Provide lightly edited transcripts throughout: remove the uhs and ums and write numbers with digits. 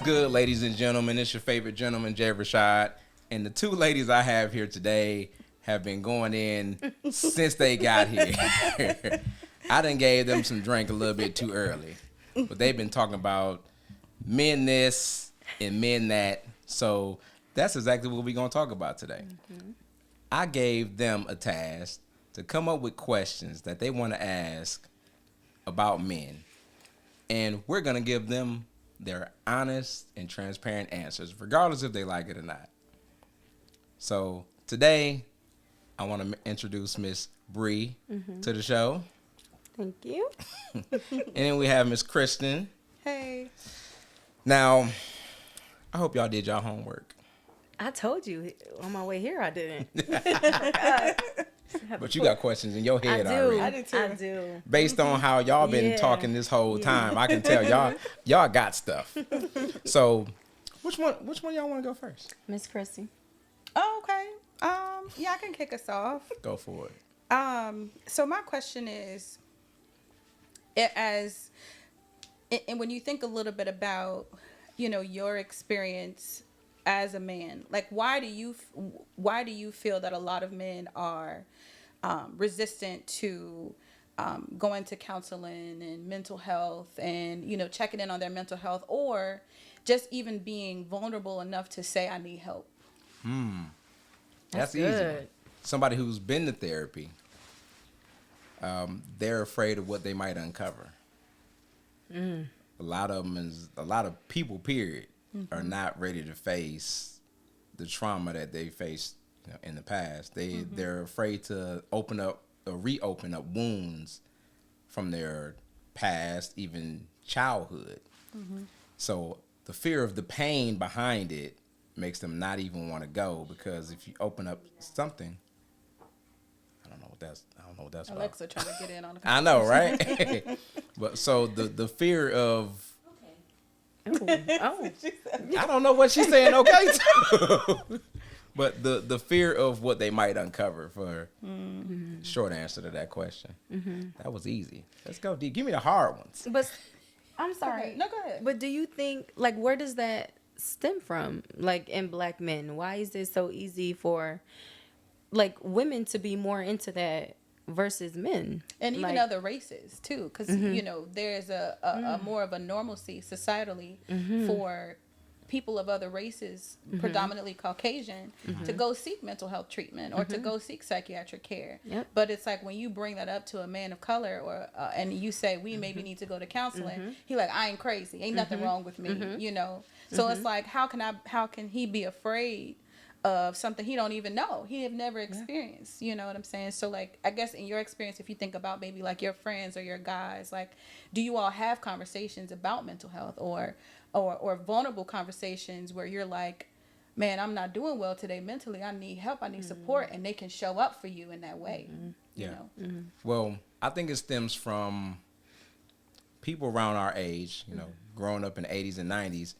good, ladies and gentlemen? It's your favorite gentleman, Rashad. And the two ladies I have here today have been going in since they got here. I done gave them some drink a little bit too early. But they've been talking about men this and men that. So that's exactly what we're going to talk about today. Mm-hmm. I gave them a task to come up with questions that they want to ask about men. And we're going to give them their honest and transparent answers, regardless if they like it or not. So today, I want to introduce Miss Bre to the show. Thank you. And then we have Miss Krysten. Hey. Now, I hope y'all did y'all homework. I told you on my way here I didn't. But you got questions in your head already. I do too. I do. Based on how y'all been talking this whole time, I can tell y'all got stuff. So, which one y'all want to go first? Miss Krysten. Oh, okay. Yeah, I can kick us off. Go for it. So my question is, and when you think a little bit about, your experience as a man, like why do you feel that a lot of men are resistant to going to counseling and mental health and checking in on their mental health, or just even being vulnerable enough to say I need help? That's easy. Somebody who's been to therapy, they're afraid of what they might uncover. A lot of people, period, are not ready to face the trauma that they faced in the past. They're afraid to reopen up wounds from their past, even childhood. So the fear of the pain behind it makes them not even want to go, because if you open up something, I don't know what that's Alexa about. trying to get in on the I know, right? But so the fear of Oh. I don't know what she's saying okay to. But the fear of what they might uncover, for short answer to that question. That was easy. Let's go deep. Give me the hard ones. But I'm sorry. No, go ahead. But do you think, like, where does that stem from, like, in black men? Why is it so easy for, like, women to be more into that versus men? And even like, other races, too, because, there's a more of a normalcy societally for people of other races, predominantly Caucasian, to go seek mental health treatment or to go seek psychiatric care. Yep. But it's like when you bring that up to a man of color, or and you say we maybe need to go to counseling, he like, I ain't crazy, ain't nothing wrong with me, So it's like, how can he be afraid of something he don't even know, he have never experienced? You know what I'm saying? So like, I guess in your experience, if you think about maybe like your friends or your guys, like, do you all have conversations about mental health or vulnerable conversations where you're like, man, I'm not doing well today mentally, I need help, I need support, and they can show up for you in that way? Well, I think it stems from people around our age, growing up in the 80s and 90s.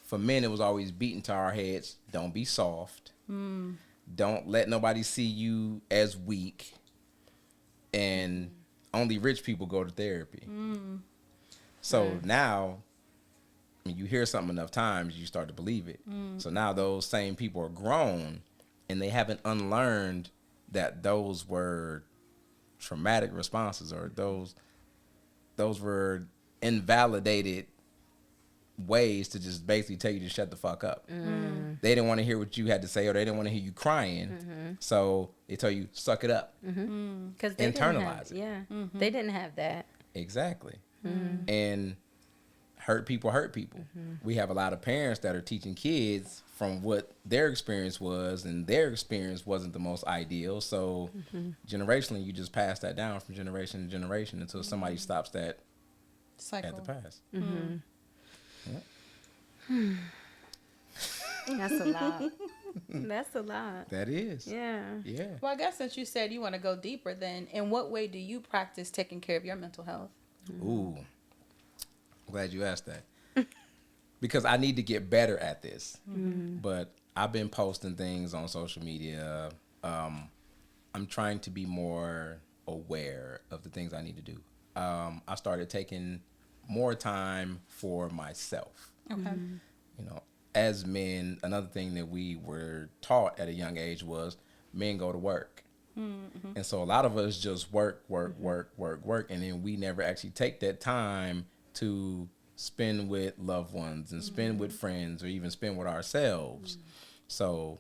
For men, it was always beaten to our heads, don't be soft, don't let nobody see you as weak, and only rich people go to therapy. So now, when you hear something enough times, you start to believe it. So now those same people are grown, and they haven't unlearned that those were traumatic responses, or those were invalidated ways to just basically tell you to shut the fuck up. They didn't want to hear what you had to say, or they didn't want to hear you crying. So they tell you, suck it up. Because internalize it. Yeah. They didn't have that. Exactly. And hurt people hurt people. We have a lot of parents that are teaching kids from what their experience was, and their experience wasn't the most ideal. So generationally, you just pass that down from generation to generation until somebody stops that Cycle. at the pass. That's a lot. That's a lot. That is. Yeah. Well, I guess since you said you want to go deeper, then in what way do you practice taking care of your mental health? Ooh. I'm glad you asked that. Because I need to get better at this. But I've been posting things on social media. I'm trying to be more aware of the things I need to do. I started taking more time for myself. Okay. You know, as men, another thing that we were taught at a young age was men go to work. And so a lot of us just work, and then we never actually take that time to spend with loved ones and spend with friends or even spend with ourselves. So,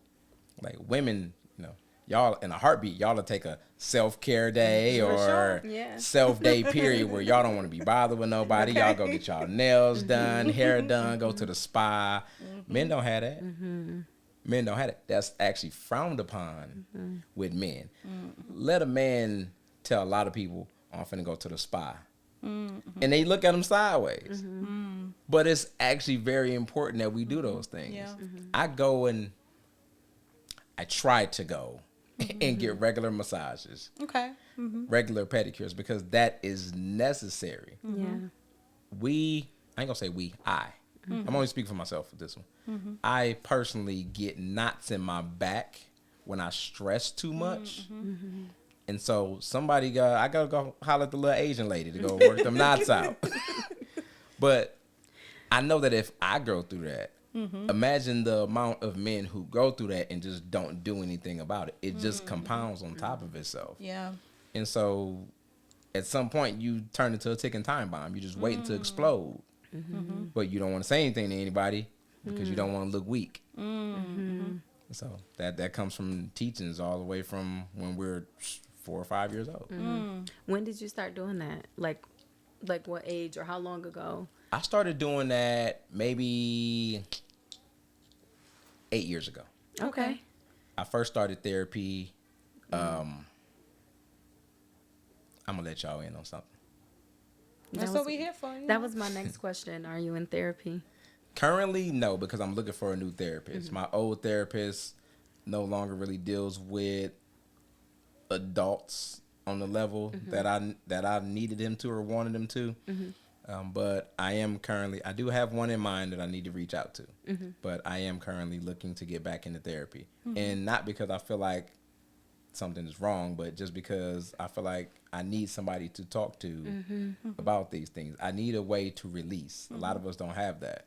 like women, you know, y'all in a heartbeat, y'all will take a self-care day or self-day period where y'all don't want to be bothered with nobody. Y'all go get y'all nails done, hair done, go to the spa. Men don't have that. Men don't have it. That's actually frowned upon with men. Let a man tell a lot of people, oh, I'm finna go to the spa. And they look at him sideways. But it's actually very important that we do those things. Yeah. I go and I try to go and get regular massages, Okay. regular pedicures, because that is necessary. Yeah. I ain't gonna say I'm only speaking for myself with this one. I personally get knots in my back when I stress too much. And so I gotta go holler at the little Asian lady to go work them knots out. But I know that if I go through that, imagine the amount of men who go through that and just don't do anything about it. It just compounds on top of itself. Yeah. And so at some point you turn into a ticking time bomb. You just waiting to explode. But you don't want to say anything to anybody because you don't want to look weak. So that comes from teachings all the way from when we're 4 or 5 years old. When did you start doing that? Like what age or how long ago? I started doing that maybe 8 years ago. Okay. I first started therapy. I'm gonna let y'all in on something. That's what we're here for. That was my next question. Are you in therapy? Currently, no, because I'm looking for a new therapist. My old therapist no longer really deals with adults on the level that I needed him to or wanted him to. But I do have one in mind that I need to reach out to. But I am currently looking to get back into therapy. And not because I feel like something is wrong, but just because I feel like I need somebody to talk to about these things. I need a way to release. A lot of us don't have that.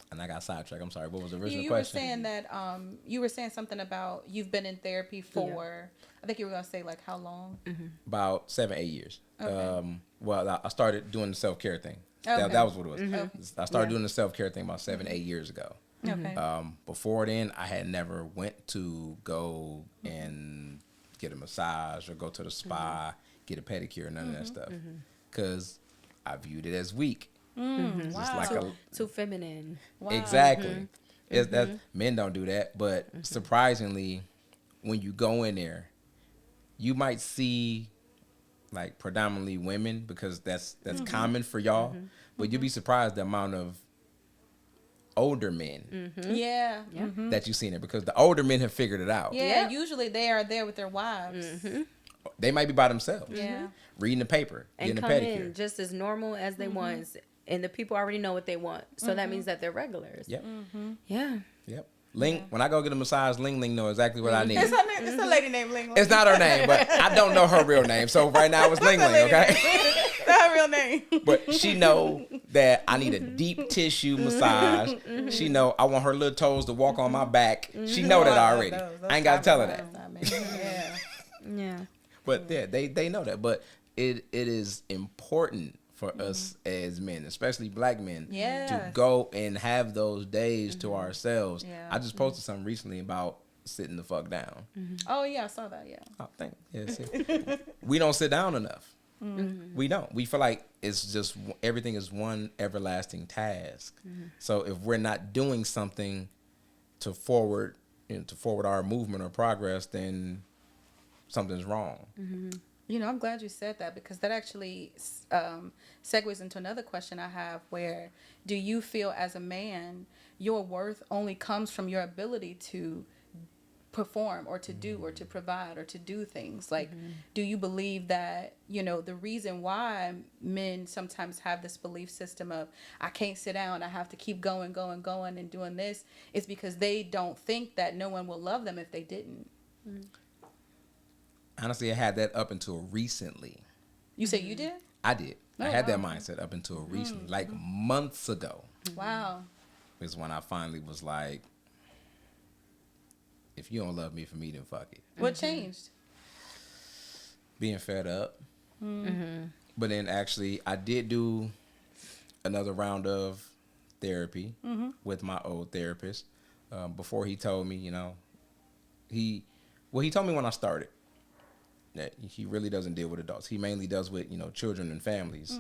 And I got sidetracked. I'm sorry. What was the original question? You were saying that you were saying something about you've been in therapy for. I think you were gonna say like how long? About 7, 8 years. Okay. Well, I started doing the self-care thing. Okay. That was what it was. I started doing the self-care thing about 7, 8 years ago. Okay. Before then, I had never went to go and get a massage or go to the spa, get a pedicure, none of that stuff, because I viewed it as weak. Wow. Like Too feminine. Wow. Exactly. That men don't do that, but surprisingly, when you go in there, you might see like predominantly women because that's common for y'all, but you'll be surprised the amount of older men Yeah. that you see in there, because the older men have figured it out. Yeah. Usually they are there with their wives. They might be by themselves, Yeah. reading the paper, And getting a come pedicure. in just as normal as they want. And the people already know what they want. So that means that they're regulars. Yep. Yeah. Yep. Ling, when I go get a massage, Ling Ling know exactly what I need. It's a lady named Ling Ling. It's not her name, but I don't know her real name. So right now it's Ling Ling, okay? That's her real name. But she know that I need a deep tissue massage. She know I want her little toes to walk on my back. She know that already. I ain't got to tell her that. Yeah. Yeah. But yeah, they know that. But it is important for us as men, especially black men, to go and have those days to ourselves. Yeah. I just posted something recently about sitting the fuck down. Oh yeah, I saw that. Yeah. Oh, thank you. Yeah, see. We don't sit down enough. We don't. We feel like it's just everything is one everlasting task. So if we're not doing something to forward our movement or progress, then something's wrong. You know, I'm glad you said that, because that actually segues into another question I have, where do you feel as a man your worth only comes from your ability to perform or to do or to provide or to do things? Like, do you believe that, you know, the reason why men sometimes have this belief system of I can't sit down, I have to keep going and doing this, is because they don't think that no one will love them if they didn't? Honestly, I had that up until recently. You say you did? I did. I had that mindset up until recently, like months ago. Wow. Is when I finally was like, if you don't love me, for me, then fuck it. What changed? Being fed up. But then actually, I did do another round of therapy with my old therapist. Before he told me, you know, he told me when I started that he really doesn't deal with adults. He mainly does with, you know, children and families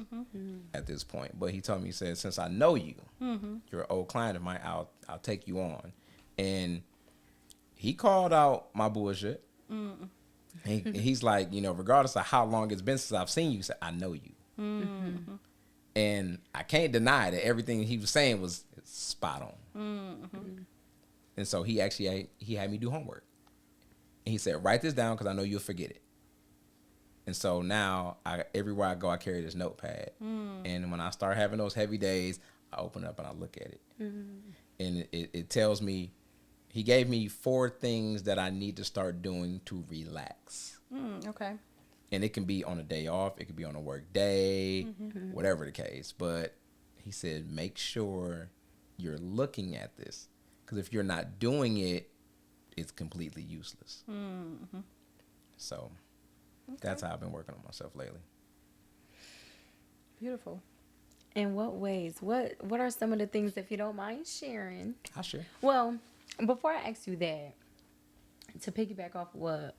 at this point. But he told me, he said, since I know you, you're an old client of mine, I'll take you on. And he called out my bullshit. He's like, you know, regardless of how long it's been since I've seen you, he said, I know you. And I can't deny that everything he was saying was spot on. And so he had me do homework. And he said, write this down because I know you'll forget it. And so now, everywhere I go, I carry this notepad. And when I start having those heavy days, I open it up and I look at it. And it tells me, he gave me 4 things that I need to start doing to relax. Okay. And it can be on a day off. It could be on a work day, whatever the case. But he said, make sure you're looking at this. Because if you're not doing it, it's completely useless. So that's how I've been working on myself lately. Beautiful. In what ways? What are some of the things, if you don't mind sharing? I'll share. Well, before I ask you that, to piggyback off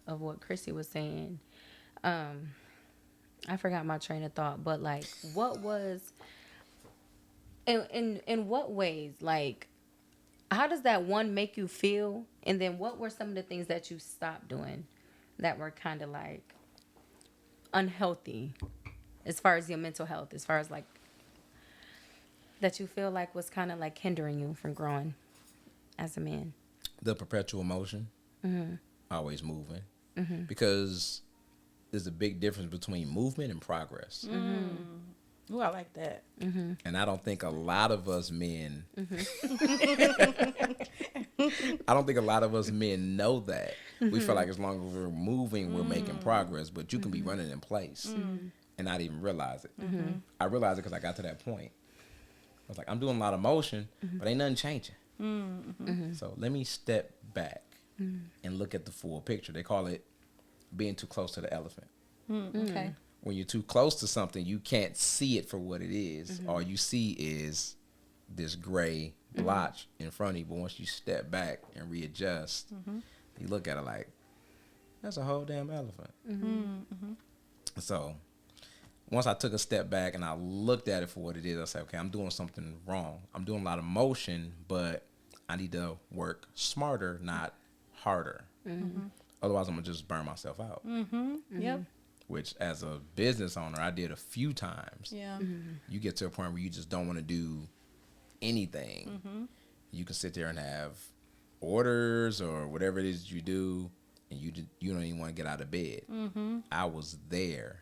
of what Chrissy was saying, I forgot my train of thought, but like, what was, in what ways, like, how does that one make you feel? And then what were some of the things that you stopped doing that were kind of like unhealthy as far as your mental health, as far as like, that you feel like was kind of like hindering you from growing as a man? The perpetual motion, always moving, because there's a big difference between movement and progress. Ooh, I like that. And I don't think a lot of us men, I don't think a lot of us men know that. We feel like as long as we're moving, we're making progress, but you can be running in place and not even realize it. I realized it because I got to that point. I was like, I'm doing a lot of motion, but ain't nothing changing. So let me step back and look at the full picture. They call it being too close to the elephant. Okay. When you're too close to something, you can't see it for what it is. All you see is this gray blotch in front of you. But once you step back and readjust, you look at it like, that's a whole damn elephant. So once I took a step back and I looked at it for what it is, I said, okay, I'm doing something wrong. I'm doing a lot of motion, but I need to work smarter, not harder. Otherwise, I'm going to just burn myself out. Yep. Which, as a business owner, I did a few times. Yeah. You get to a point where you just don't want to do anything. You can sit there and have orders or whatever it is you do, and you don't even want to get out of bed. I was there.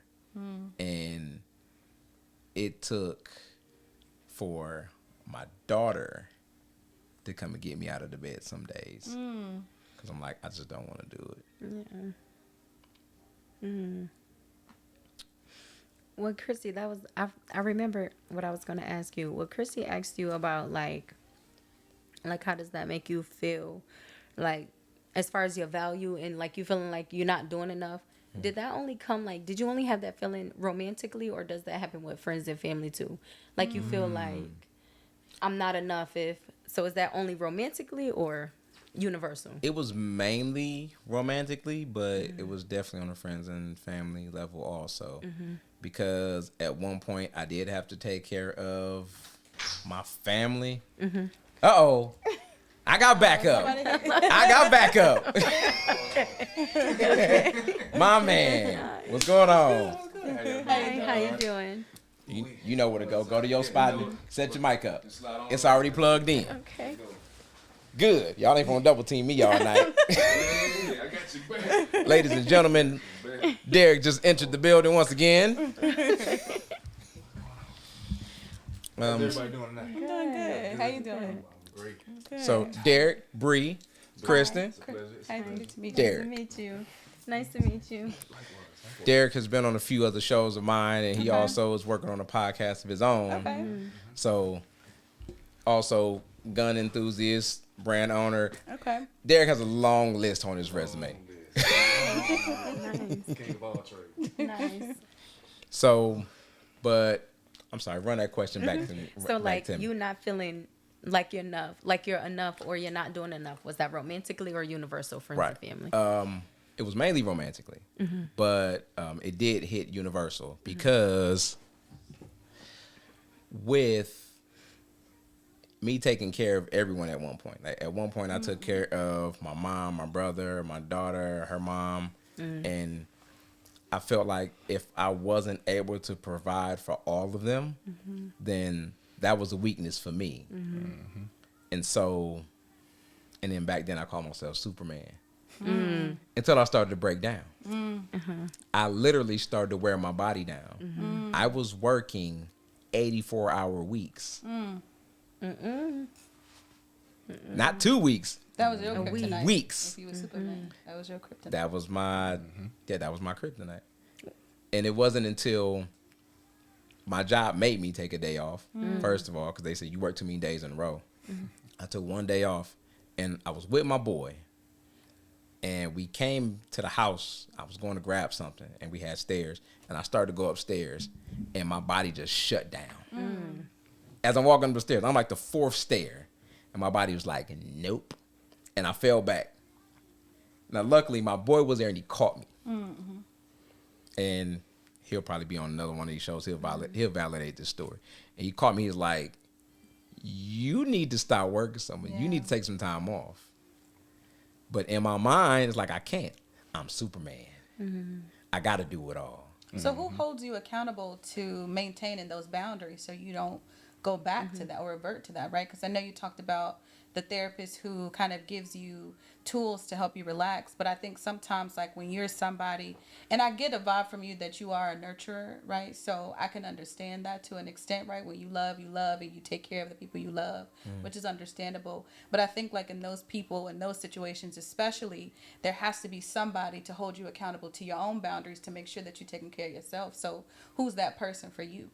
And it took for my daughter to come and get me out of the bed some days. Because I'm like, I just don't want to do it. Well, Chrissy, that was, I remember what I was going to ask you. Well, Chrissy asked you about like how does that make you feel? Like, as far as your value and like you feeling like you're not doing enough. Did that only come like, did you only have that feeling romantically, or does that happen with friends and family too? Like you feel like I'm not enough so is that only romantically or universal? It was mainly romantically, but it was definitely on a friends and family level also. Because at one point I did have to take care of my family. Uh-oh. I got backup. My man. What's going on? Hey, how you doing? You know where to go. Go to your spot and set your mic up. It's already plugged in. Okay. Good. Y'all ain't gonna double team me all night. Ladies and gentlemen, Derek just entered the building once again. How's everybody doing tonight? I'm doing good. How you doing? Great. Good. So Derek, Bre, Krysten, Hi, good to meet you. Derek. Nice to meet you. Nice to meet you. Derek has been on a few other shows of mine, and he Okay. also is working on a podcast of his own. Okay. So, also gun enthusiast, brand owner. Okay. Derek has a long list on his resume. Nice. King of all trades. Nice. So, but I'm sorry, run that question back to me. So back like to me. you not feeling like you're enough, or you're not doing enough. Was that romantically or universal, friends Right. and family? It was mainly romantically, but it did hit universal because with me taking care of everyone at one point. Like at one point, I took care of my mom, my brother, my daughter, her mom, and I felt like if I wasn't able to provide for all of them, then that was a weakness for me. And so, and then back then I called myself Superman. Until I started to break down. I literally started to wear my body down. I was working 84-hour weeks. Not 2 weeks. That was your A week. kryptonite. Weeks. If you were Superman, that was your kryptonite. That was my that was my kryptonite. And it wasn't until my job made me take a day off, first of all, because they said you work too many days in a row. I took one day off, and I was with my boy, and we came to the house. I was going to grab something, and we had stairs, and I started to go upstairs, and my body just shut down. As I'm walking up the stairs, I'm like the fourth stair, and my body was like, nope, and I fell back. Now, luckily, my boy was there, and he caught me. And he'll probably be on another one of these shows. He'll validate this story. And he caught me. He's like, you need to stop working somewhere. You need to take some time off. But in my mind, it's like, I can't. I'm Superman. I got to do it all. So who holds you accountable to maintaining those boundaries so you don't go back to that or revert to that, right? Because I know you talked about the therapist who kind of gives you tools to help you relax. But I think sometimes, like when you're somebody, and I get a vibe from you that you are a nurturer, right? So I can understand that to an extent, right? When you love, and you take care of the people you love, which is understandable. But I think like in those people, in those situations especially, there has to be somebody to hold you accountable to your own boundaries to make sure that you're taking care of yourself. So who's that person for you?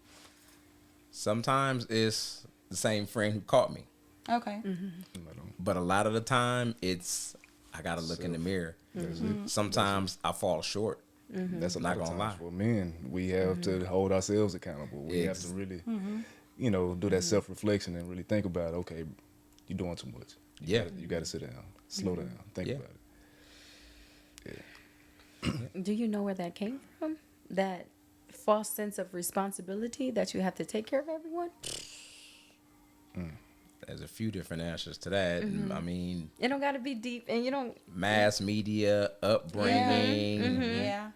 Sometimes it's the same friend who caught me. Okay. But a lot of the time, it's I got to look in the mirror. Sometimes I fall short. That's a Not lot of gonna times lie. for men. We have to hold ourselves accountable. We have to really, do that self-reflection and really think about, okay, you're doing too much. Yeah. You got to sit down, slow down, think Yeah. about it. Do you know where that came from? That false sense of responsibility that you have to take care of everyone? There's a few different answers to that. I mean, It don't got to be deep, and you don't. mass media, upbringing. Yeah.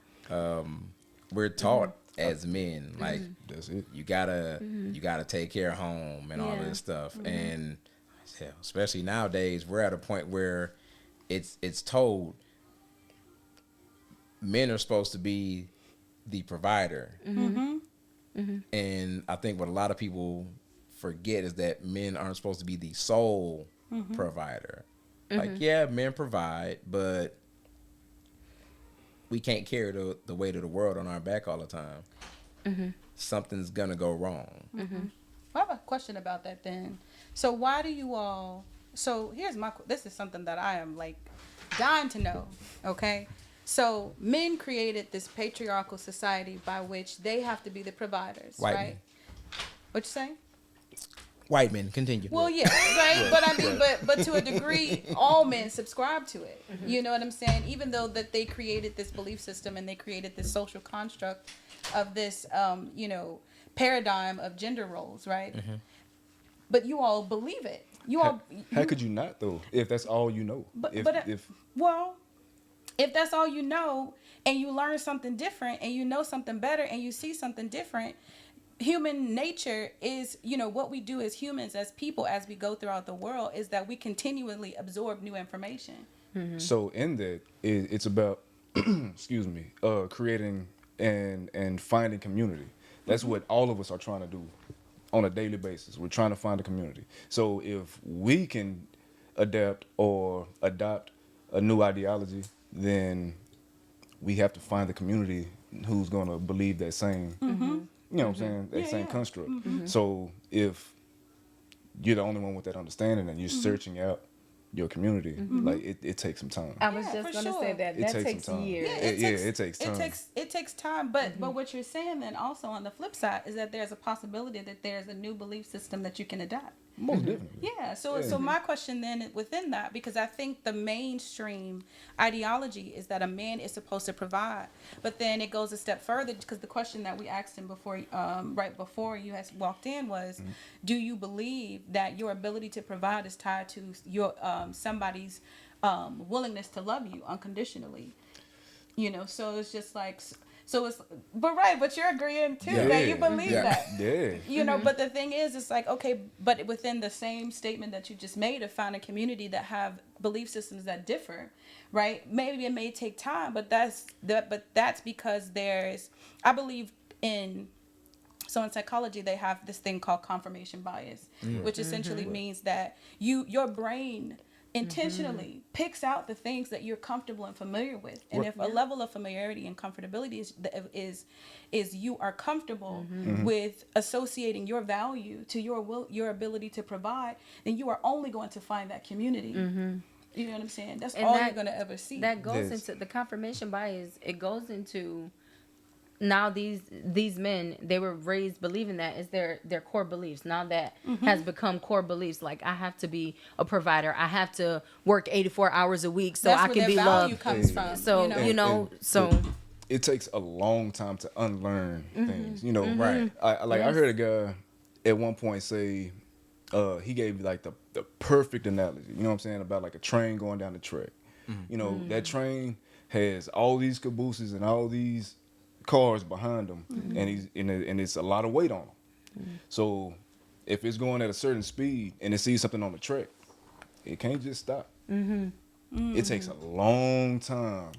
We're taught as men, like, That's it. you gotta take care of home and all Yeah. this stuff. And hell, especially nowadays, we're at a point where it's told men are supposed to be the provider. And I think what a lot of people forget is that men aren't supposed to be the sole provider. Like, yeah, men provide, but we can't carry the weight of the world on our back all the time. Something's gonna go wrong. I have a question about that then. So why do you all, so here's this is something that I am like dying to know, okay? So men created this patriarchal society by which they have to be the providers, White right? men. What you saying? White men, continue. Well, yeah, right. But I mean, but to a degree, all men subscribe to it. You know what I'm saying? Even though that they created this belief system and they created this social construct of this, paradigm of gender roles, right? But you all believe it. How could you not though? If that's all you know. If that's all you know, and you learn something different, and you know something better, and you see something different. Human nature is, what we do as humans, as people, as we go throughout the world, is that we continually absorb new information. So in that, it's about, creating and finding community. That's what all of us are trying to do on a daily basis. We're trying to find a community. So if we can adapt or adopt a new ideology, then we have to find the community who's going to believe that same, you know what I'm saying, that same construct. So if you're the only one with that understanding and you're searching out your community, like it takes some time. I was just gonna say that takes some time. years. It takes time. It takes time, but what you're saying then also on the flip side is that there's a possibility that there's a new belief system that you can adopt. Most definitely. Yeah. So my question then within that, because I think the mainstream ideology is that a man is supposed to provide, but then it goes a step further because the question that we asked him before, right before you had walked in was, do you believe that your ability to provide is tied to your somebody's willingness to love you unconditionally? You know, so it's just like. So it's, but you're agreeing too that you believe that. Yeah. You know, but the thing is, it's like, okay, but within the same statement that you just made of find a community that have belief systems that differ, right? Maybe it may take time, but that's because I believe in psychology, they have this thing called confirmation bias, which essentially means that your brain intentionally picks out the things that you're comfortable and familiar with, and if a level of familiarity and comfortability is you are comfortable with associating your value to your ability to provide, then you are only going to find that community. You know what I'm saying? That's all you're going to ever see. That goes into the confirmation bias. It goes into now these men, they were raised believing that is their core beliefs. Now that has become core beliefs. Like, I have to be a provider. I have to work 84 hours a week so I can be loved. Comes from, so it takes a long time to unlearn things. You know, Right. I heard a guy at one point say, he gave like the perfect analogy. You know what I'm saying, about like a train going down the track. You know, that train has all these cabooses and all these cars behind them, and it's a lot of weight on them. So if it's going at a certain speed and it sees something on the track, it can't just stop. It takes a long time.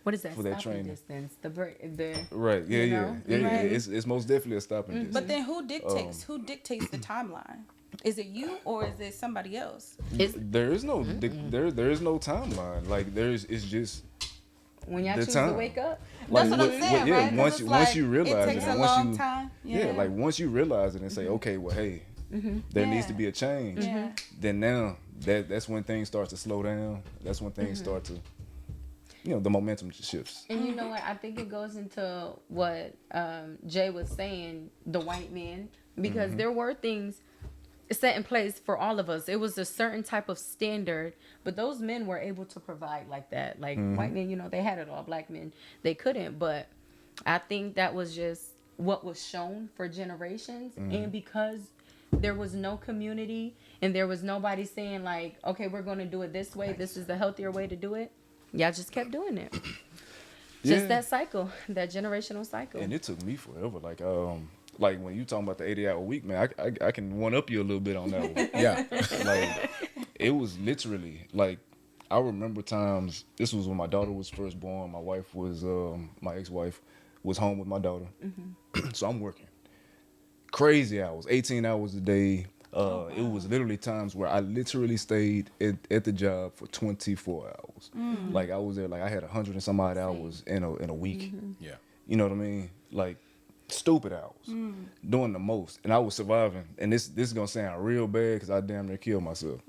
What is that for that stopping train distance? Right. Yeah. Right. It's most definitely a stopping distance. But then who dictates the timeline? Is it you or is it somebody else? There is no there is no timeline. Like it's just when y'all choose time to wake up. That's what I'm saying, right? Once you realize it takes it, a long time. Like once you realize it and say, okay, well, hey, there needs to be a change. Then now that's when things start to slow down. That's when things start to, the momentum shifts. And you know what? I think it goes into what Jay was saying, the white man, because there were things set in place for all of us. It was a certain type of standard, but those men were able to provide like that. Like white men, they had it all. Black men, they couldn't. But I think that was just what was shown for generations. And because there was no community and there was nobody saying like, okay, we're going to do it this way. This is the healthier way to do it. Y'all just kept doing it. Just that cycle, that generational cycle. And it took me forever. Like when you talking about the 80-hour week, man, I can one up you a little bit on that one. Yeah. Like it was literally like, I remember times, this was when my daughter was first born. My wife was, my ex-wife was home with my daughter. So I'm working crazy hours, 18 hours a day. It was literally times where I literally stayed at the job for 24 hours. Like I was there, like I had 100 and some odd hours in a week. Yeah. You know what I mean? Like stupid hours, doing the most, and I was surviving. And this is gonna sound real bad because I damn near killed myself.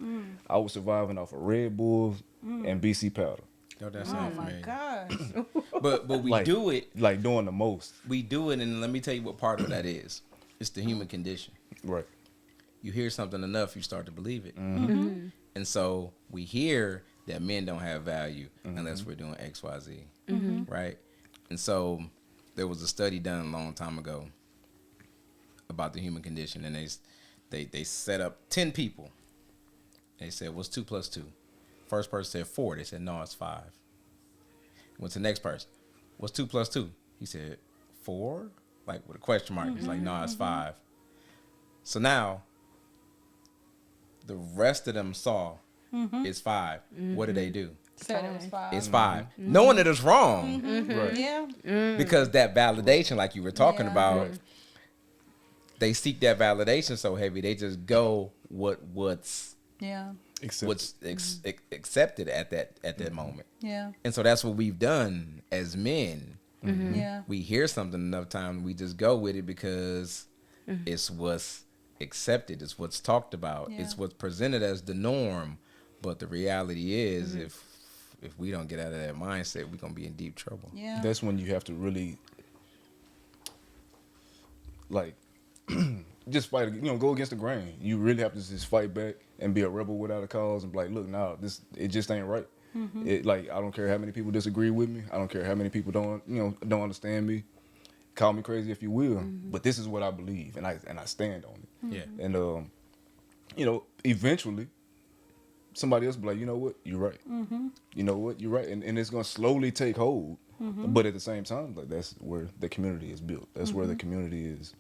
I was surviving off of Red Bull and BC powder. Oh, that sounds my familiar. gosh. But we do it. Like doing the most. We do it, and let me tell you what part of that is. It's the human condition. Right. You hear something enough, you start to believe it. And so we hear that men don't have value unless we're doing X, Y, Z, right? And so there was a study done a long time ago about the human condition, and they set up 10 people. They said, what's 2 plus 2? First person said 4. They said, no, it's 5. Went to the next person. What's 2 plus 2? He said, 4? Like with a question mark. He's like, no, it's 5. So now the rest of them saw it's 5. What did they do? Said it was 5. It's 5. Knowing that it's wrong. Right. Yeah. Because that validation, like you were talking about, Right. they seek that validation so heavy, they just go what's Yeah. accepted at that moment. Yeah. And so that's what we've done as men. Yeah. We hear something enough time, we just go with it because it's what's accepted, it's what's talked about, it's what's presented as the norm. But the reality is, if we don't get out of that mindset, we're gonna be in deep trouble. Yeah. That's when you have to really like just fight, go against the grain. You really have to just fight back and be a rebel without a cause and be like, look, nah, it just ain't right. It, like, I don't care how many people disagree with me. I don't care how many people don't understand me. Call me crazy if you will, but this is what I believe, and I stand on it. Yeah. And eventually, somebody else will be like, you know what, you're right. You know what, you're right, and it's gonna slowly take hold. But at the same time, like, that's where the community is built. That's where the community is.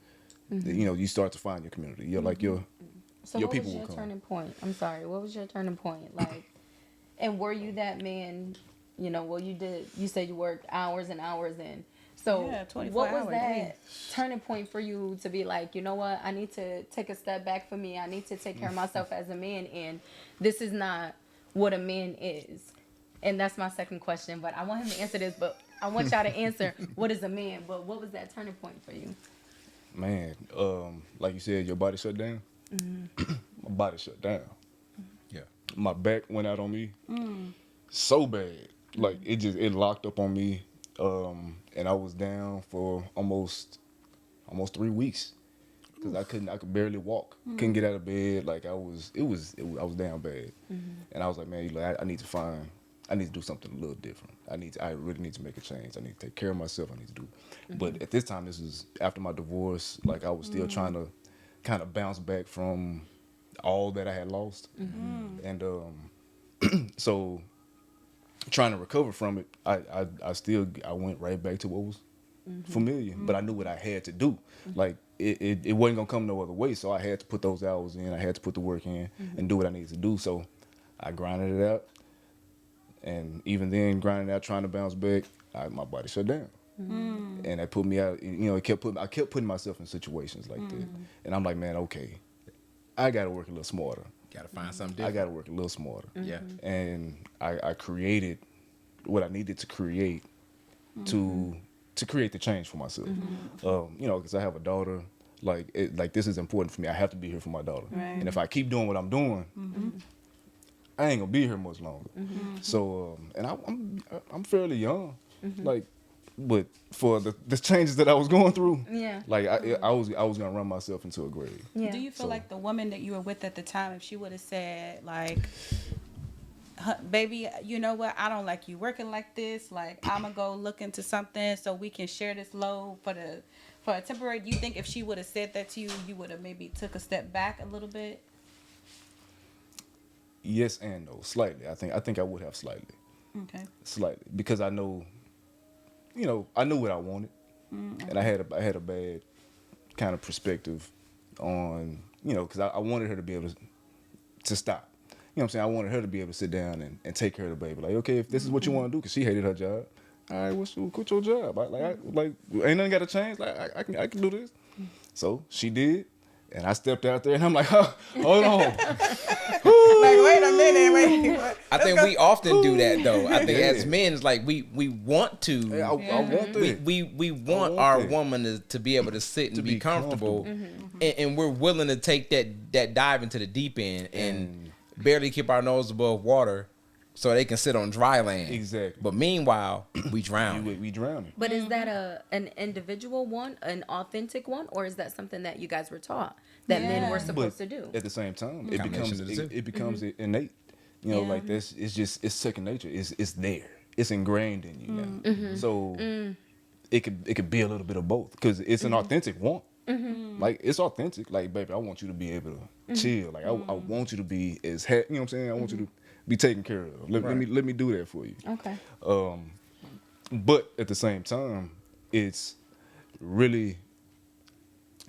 You start to find your community. You're like your So people what will was come. your turning point? I'm sorry. What was your turning point? Like, and were you that man? Well, you said you worked hours and hours in. So Yeah, 24 what was hour that day. turning point for you to be like, you know what? I need to take a step back for me. I need to take care of myself as a man, and this is not what a man is. And that's my second question. But I want him to answer this. But I want y'all to answer what is a man. But what was that turning point for you? Man, like you said, your body shut down. My body shut down. Yeah. My back went out on me so bad. Like, it locked up on me. And I was down for almost 3 weeks because I could barely walk. Couldn't get out of bed. Like, I was down bad. And I was like, man, I need to do something a little different. I really need to make a change. I need to take care of myself. I need to do. But at this time, this is after my divorce. Like, I was still trying to kind of bounce back from all that I had lost. And so trying to recover from it, I went right back to what was familiar, but I knew what I had to do. Like, it wasn't gonna come no other way, so I had to put those hours in. I had to put the work in and do what I needed to do. So I grinded it out, and even then, grinding it out, trying to bounce back, my body shut down, and that put me out. I kept putting myself in situations like that, and I'm like, man, okay, I got to work a little smarter. Gotta find something I different. got to work a little smarter. Yeah. And I created what I needed to create to create the change for myself. Because I have a daughter. Like, this is important for me. I have to be here for my daughter. Right. And if I keep doing what I'm doing, I ain't gonna be here much longer. So, and I'm fairly young. Like, but for the changes that I was going through, like, I was gonna run myself into a grave. Yeah. Do you feel like the woman that you were with at the time, if she would have said, like, baby, you know what, I don't like you working like this, like, I'm gonna go look into something so we can share this load for a temporary, do you think if she would have said that to you, you would have maybe took a step back a little bit? Yes and no, slightly. I think I would have slightly. Okay. Slightly, because I know, I knew what I wanted, and I had a bad kind of perspective on, because I wanted her to be able to stop. You know what I'm saying? I wanted her to be able to sit down and take care of the baby. Like, okay, if this is what you want to do, because she hated her job. All right, quit your job. Ain't nothing got to change. Like, I can do this. So she did, and I stepped out there, and I'm like, hold on. Like, wait a minute, wait. I think we often do that though. I think as men, it's like we want to. Hey, I want that. We want our woman to be able to sit and be comfortable, and we're willing to take that dive into the deep end and barely keep our nose above water so they can sit on dry land. Exactly. But meanwhile, we drown. We drowning. But is that an individual one, an authentic one, or is that something that you guys were taught that men were supposed to do? At the same time, Combination of the two. it becomes innate. Like this, it's second nature. It's there. It's ingrained in you now. So it could be a little bit of both because it's an authentic want. Like, it's authentic. Like, baby, I want you to be able to chill. Like, I want you to be as you know what I'm saying. I want you to be taken care of. Let me do that for you. Okay. But at the same time, it's really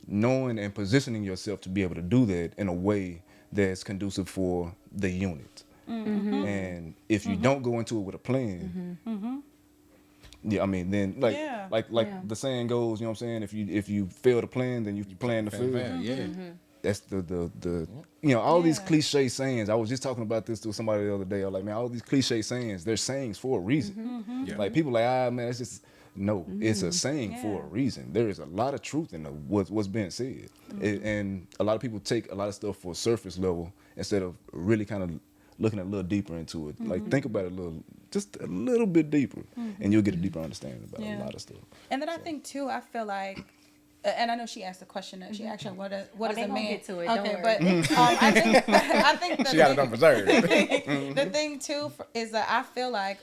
knowing and positioning yourself to be able to do that in a way that's conducive for the unit. And if you don't go into it with a plan, yeah, I mean, then like the saying goes, you know what I'm saying? If you fail to plan, then you plan to fail. Yeah. that's the all these cliche sayings. I was just talking about this to somebody the other day. I was like, man, all these cliche sayings, they're sayings for a reason. Yeah. Like people man, it's just no, it's a saying for a reason. There is a lot of truth in what's being said, and a lot of people take a lot of stuff for surface level instead of really kind of looking a little deeper into it. Like think about it just a little bit deeper, and you'll get a deeper understanding about a lot of stuff. And then I think too, I feel like, and I know she asked the question. She asked what is a man? Get to it. Okay, but I think She got it on reserve. The thing too is that I feel like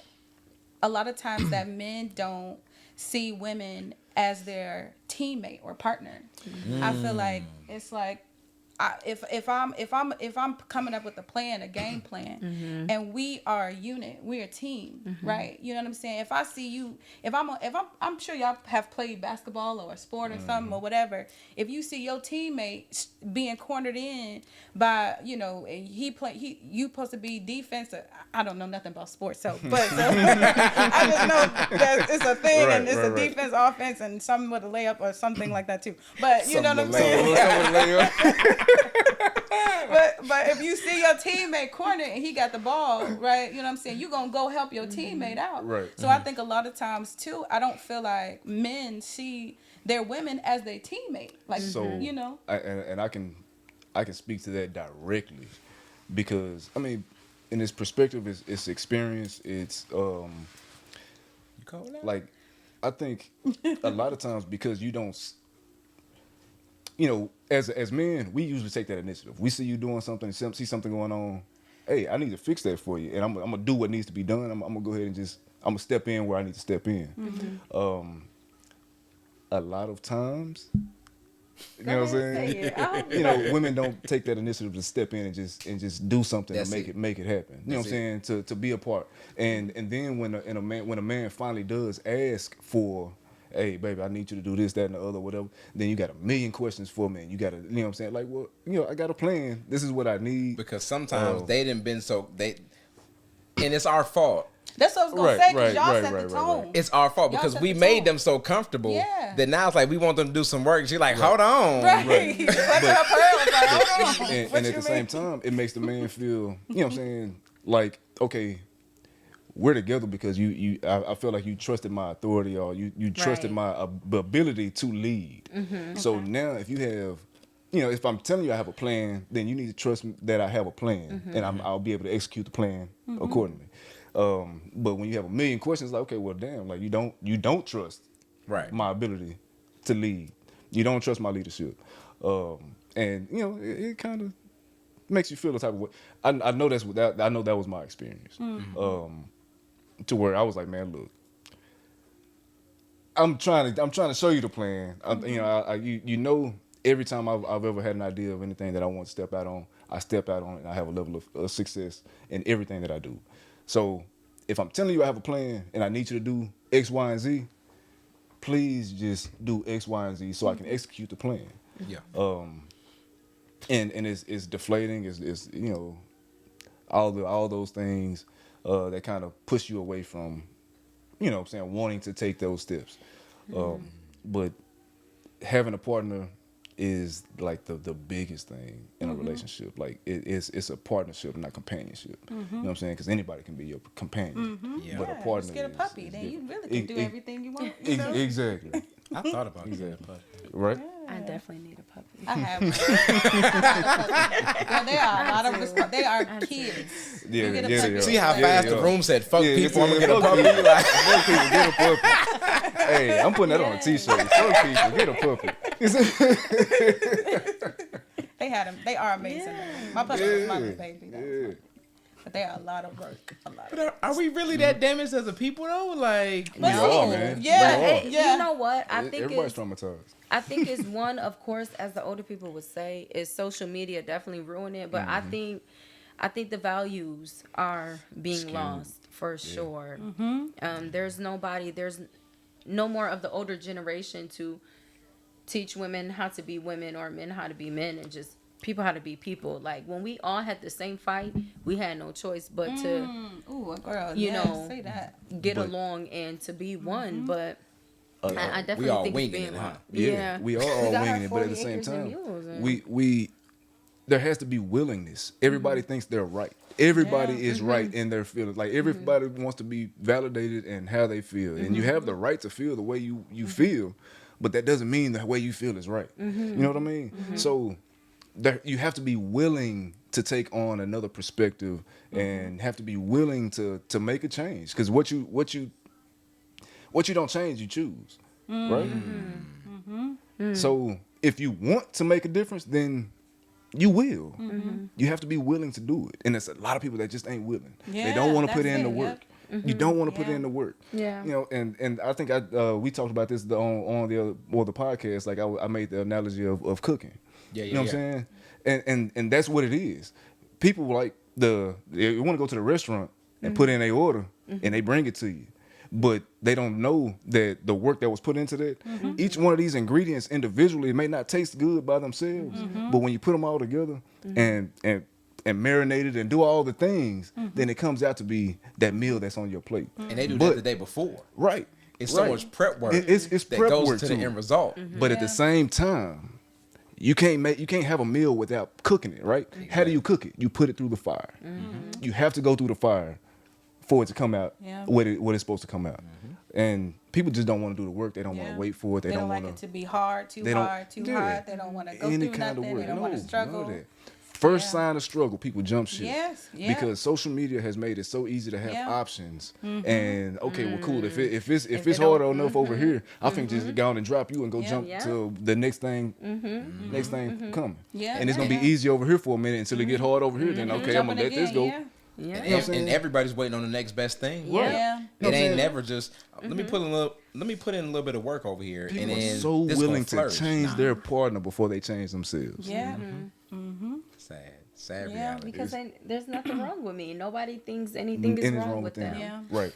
a lot of times that men don't see women as their teammate or partner. I feel like it's like if I'm coming up with a plan, a game plan, and we are a unit, we're a team, right? You know what I'm saying? If I see you, I'm sure y'all have played basketball or a sport or something or whatever. If you see your teammate being cornered in by, you you supposed to be defensive. I don't know nothing about sports, but I just know that it's a thing and it's a defense, offense, and something with a layup or something like that too. But you know what I'm saying? But if you see your teammate cornered and he got the ball, right, you know what I'm saying, you're going to go help your teammate out. Right. So I think a lot of times, too, I don't feel like men see their women as their teammate. Like, And I can speak to that directly because, I mean, in this perspective, it's experience. It's, like, I think a lot of times because you don't... as men, we usually take that initiative. We see you doing something, see something going on. Hey, I need to fix that for you, and I'm gonna do what needs to be done. I'm gonna go ahead and I'm gonna step in where I need to step in. A lot of times, you know what I'm saying? Women don't take that initiative to step in and just do something and make it happen. You know what I'm saying? To be a part. And then when a man finally does ask for, hey, baby, I need you to do this, that, and the other, whatever. Then you got a million questions for me, and you got to, you know what I'm saying? Like, well, I got a plan. This is what I need. Because sometimes they didn't been and it's our fault. That's what I was going to say, because y'all set the tone. Right. It's our fault because we made them so comfortable that now it's like we want them to do some work. She's like, hold on. Right. Hold on. And at the same time, it makes the man feel, you know what I'm saying, like, okay, we're together because I feel like you trusted my authority or you trusted my ability to lead. So now if you have, if I'm telling you I have a plan, then you need to trust that I have a plan and I'll be able to execute the plan accordingly. But when you have a million questions, like, okay, well, damn, like you don't trust my ability to lead. You don't trust my leadership. And it kind of makes you feel the type of way. I know I know that was my experience. To where I was like, man, look, I'm trying to show you the plan. Every time I've ever had an idea of anything that I want to step out on, I step out on it and I have a level of success in everything that I do. So if I'm telling you I have a plan and I need you to do X, Y, and Z, please just do X, Y, and Z so I can execute the plan. Yeah. And it's deflating. It's all those things that kind of push you away from, what I'm saying, wanting to take those steps. But having a partner is like the biggest thing in a relationship. Like it's a partnership, not companionship. You know what I'm saying? Because anybody can be your companion. But a partner just get a puppy, then you really can do everything you want. Exactly. I thought about getting a puppy. Right? I definitely need a puppy. I have one. Well, they are a lot of they are kids. Yeah. See how fast the room said, fuck people, I'm going to get a puppy. Fuck people, get a puppy. Hey, I'm putting that on a t-shirt. Fuck people, get a puppy. They had them. They are amazing. My puppy was my baby. But they are a lot of work. But are we really that damaged as a people though? Like we are, man. Yeah. You know what? I think everybody's traumatized. I think it's one, of course, as the older people would say, is social media definitely ruined it. But I think the values are being lost for sure. There's no more of the older generation to teach women how to be women or men how to be men, and just people how to be people. Like when we all had the same fight, we had no choice but to say that. get along and to be one. But I definitely we all think winging it's being it, huh? Yeah, we are all winging it, but at the same time, we there has to be willingness. Everybody thinks they're right. Everybody is right in their feelings. Like everybody wants to be validated in how they feel, and you have the right to feel the way you feel, but that doesn't mean the way you feel is right. You know what I mean? So you have to be willing to take on another perspective, and have to be willing to make a change. Because what you don't change, you choose, right? So if you want to make a difference, then you will. You have to be willing to do it, and there's a lot of people that just ain't willing. They don't want to put in the work. You don't want to put in the work. Yeah. You know, and I think we talked about this on the podcast. Like I made the analogy of cooking. Yeah, you know what I'm saying? And that's what it is. People like they want to go to the restaurant and put in a order, and they bring it to you. But they don't know that the work that was put into that, each one of these ingredients individually may not taste good by themselves, but when you put them all together and marinate it and do all the things, then it comes out to be that meal that's on your plate. And they do that the day before. Right. It's so much prep work. It's that prep goes work to too. the end result. But at the same time, you can't have a meal without cooking it, right? Exactly. How do you cook it? You put it through the fire. You have to go through the fire for it to come out what it's supposed to come out. And people just don't want to do the work. They don't want to wait for it. They don't like want it to be hard, too hard. They don't want to go through nothing. They don't want to struggle. None of that. First sign of struggle, people jump ship. Yes, because social media has made it so easy to have options. And okay, well, cool. If it's hard enough over here, I think just go on and drop you and go jump to the next thing. Next thing coming. Yeah, and it's gonna be easy over here for a minute until it get hard over here. Then okay, I'm gonna let this go. Yeah. And everybody's waiting on the next best thing. Yeah. It ain't never just let me put in a little bit of work over here. People and then are so willing to change their partner before they change themselves. Yeah. Sad reality. Because there's nothing wrong with me. Nobody thinks anything is wrong with them. Yeah. Right.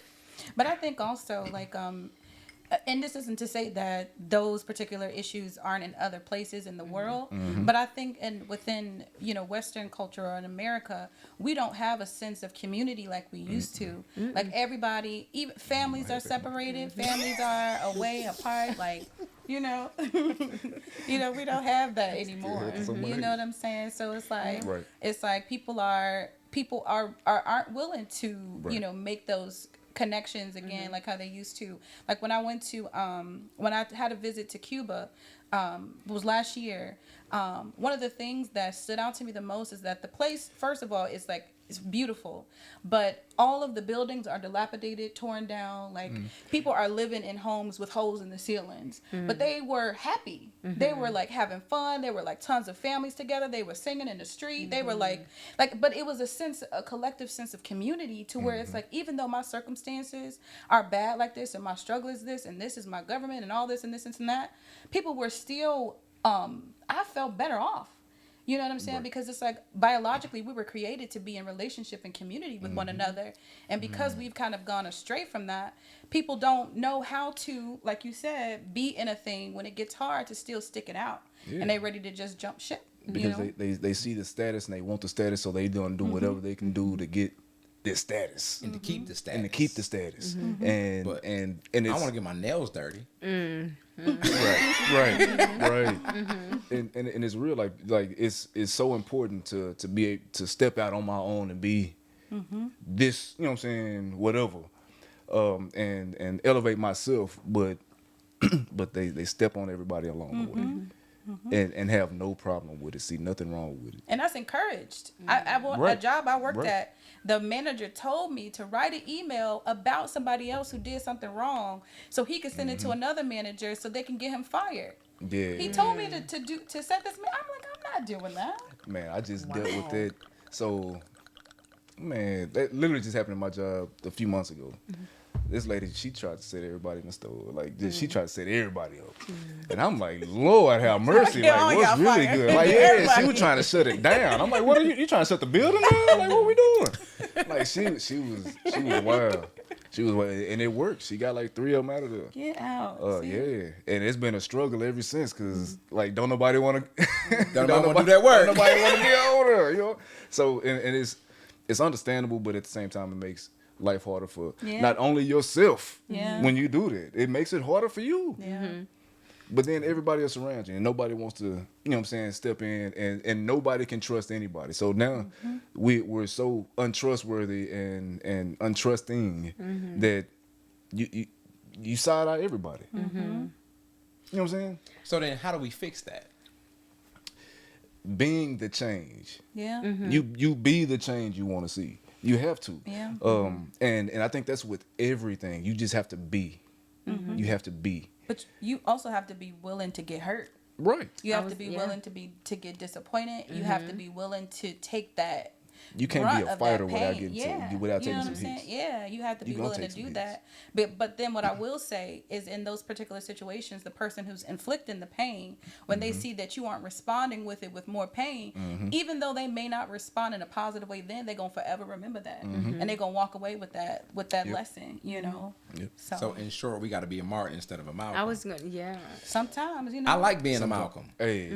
But I think also like and this isn't to say that those particular issues aren't in other places in the world, but I think within Western culture or in America, we don't have a sense of community like we used to. Like everybody, even families are separated, families are away apart, like we don't have that anymore. You know what I'm saying? So it's like people aren't willing to make those connections again like how they used to. Like when I went to when I had a visit to Cuba was last year, one of the things that stood out to me the most is that the place, first of all, it's beautiful, but all of the buildings are dilapidated, torn down. Like people are living in homes with holes in the ceilings, but they were happy. They were like having fun. They were like tons of families together. They were singing in the street. They were like, but it was a collective sense of community to where it's like, even though my circumstances are bad like this, and my struggle is this, and this is my government, and all this and this and that, people were still, I felt better off. You know what I'm saying? Right. Because it's like biologically we were created to be in relationship and community with one another. And because we've kind of gone astray from that, people don't know how to, like you said, be in a thing when it gets hard to still stick it out. Yeah. And they're ready to just jump ship. Because they see the status and they want the status, so they're going to do whatever they can do to get this status. And to keep the status. And it's, I want to get my nails dirty. Right. And it's real, like it's so important to be able to step out on my own and be this, you know what I'm saying, whatever, and elevate myself, but they step on everybody along the way. And have no problem with it. See nothing wrong with it. And that's encouraged. A job I worked at, the manager told me to write an email about somebody else who did something wrong, so he could send it to another manager so they can get him fired. Yeah. He told me to set this. I'm like, I'm not doing that. Man, I just dealt with that. So, man, that literally just happened in my job a few months ago. This lady, she tried to set everybody in the store. Like, she tried to set everybody up. And I'm like, Lord have mercy. Like, what's really good? Like, yeah, she was trying to shut it down. I'm like, what are you trying to shut the building down? Like, what we doing? Like, she was wild. She was wild. And it worked. She got like 3 of them out of there. Get out. Yeah. And it's been a struggle ever since, because, like, don't nobody want to do that work. Don't nobody want to be older, you know? So, and it's understandable, but at the same time, it makes life harder for not only yourself when you do that. It makes it harder for you. Yeah. But then everybody else around you, and nobody wants to, you know what I'm saying, step in, and nobody can trust anybody. So now we're so untrustworthy and untrusting that you side eye everybody. You know what I'm saying? So then how do we fix that? Being the change. Yeah. You be the change you want to see. You have to. Yeah. And I think that's with everything. You just have to be. You have to be. But you also have to be willing to get hurt. Right. You have to be willing to get disappointed. You have to be willing to take that. You can't be a fighter without getting without you know taking what some I'm saying? hits. Yeah, you have to be You gonna willing to take some do hits. that. But then what I will say is in those particular situations, the person who's inflicting the pain, when they see that you aren't responding with it with more pain, even though they may not respond in a positive way, then they're gonna forever remember that, and they're gonna walk away with that lesson. You know. Yep. So in short, we got to be a Martin instead of a Malcolm. I was gonna, yeah. Sometimes, you know. I like being a Malcolm. Hey,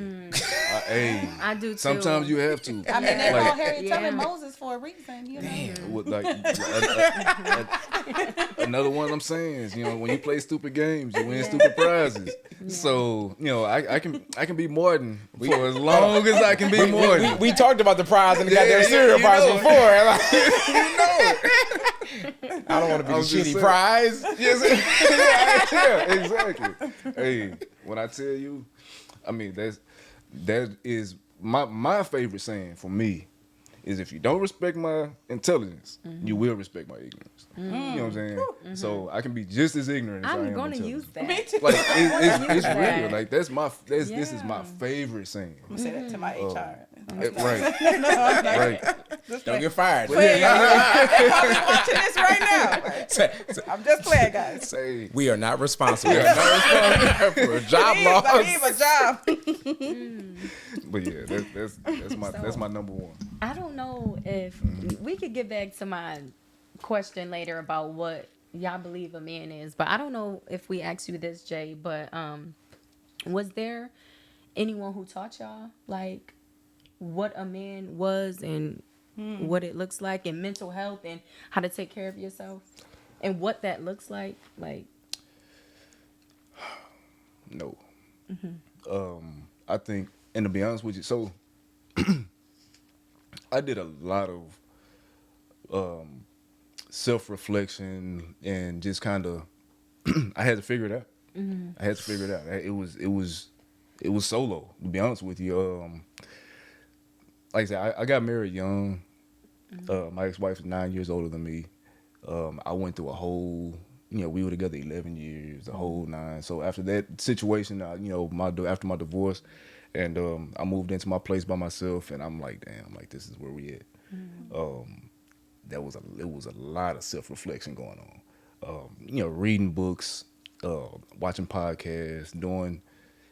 hey. I do too. Sometimes you have to. I mean, they Like- call Harriet Tubman Moses for a reason. You know. Damn. With, like, another one of them sayings, you know, when you play stupid games, you win stupid prizes. So, you know, I can be Martin for as long as I can be Martin. We talked about the prize and the goddamn Yeah, cereal you prize know it. before. I don't want to be the I'm just shitty saying. prize. Yes, yeah, exactly. Hey, when I tell you, I mean that is my favorite saying for me is if you don't respect my intelligence, you will respect my ignorance. You know what I'm saying? So I can be just as ignorant as I am I'm gonna intelligent. use that. Like it's real. that. Like this is my favorite saying. I'm gonna say that to my HR. Right. Right. Don't get fired. They're probably watching this right now. I'm just playing, guys. Say We are not responsible for a job loss. I need a job. but yeah, that's my number one. I don't know if we could get back to my question later about what y'all believe a man is, but I don't know if we asked you this, Jay, but was there anyone who taught y'all like what a man was and what it looks like and mental health and how to take care of yourself and what that looks like? No. I think, and to be honest with you, so I did a lot of self-reflection and just kind of I had to figure it out. I had to figure it out. It was solo, to be honest with you. Like I said, I got married young. My ex-wife is 9 years older than me. I went through a whole, you know, we were together 11 years, the whole 9. So after that situation, you know, after my divorce, and I moved into my place by myself, and I'm like, damn, like this is where we at. It was a lot of self-reflection going on. You know, reading books, watching podcasts, doing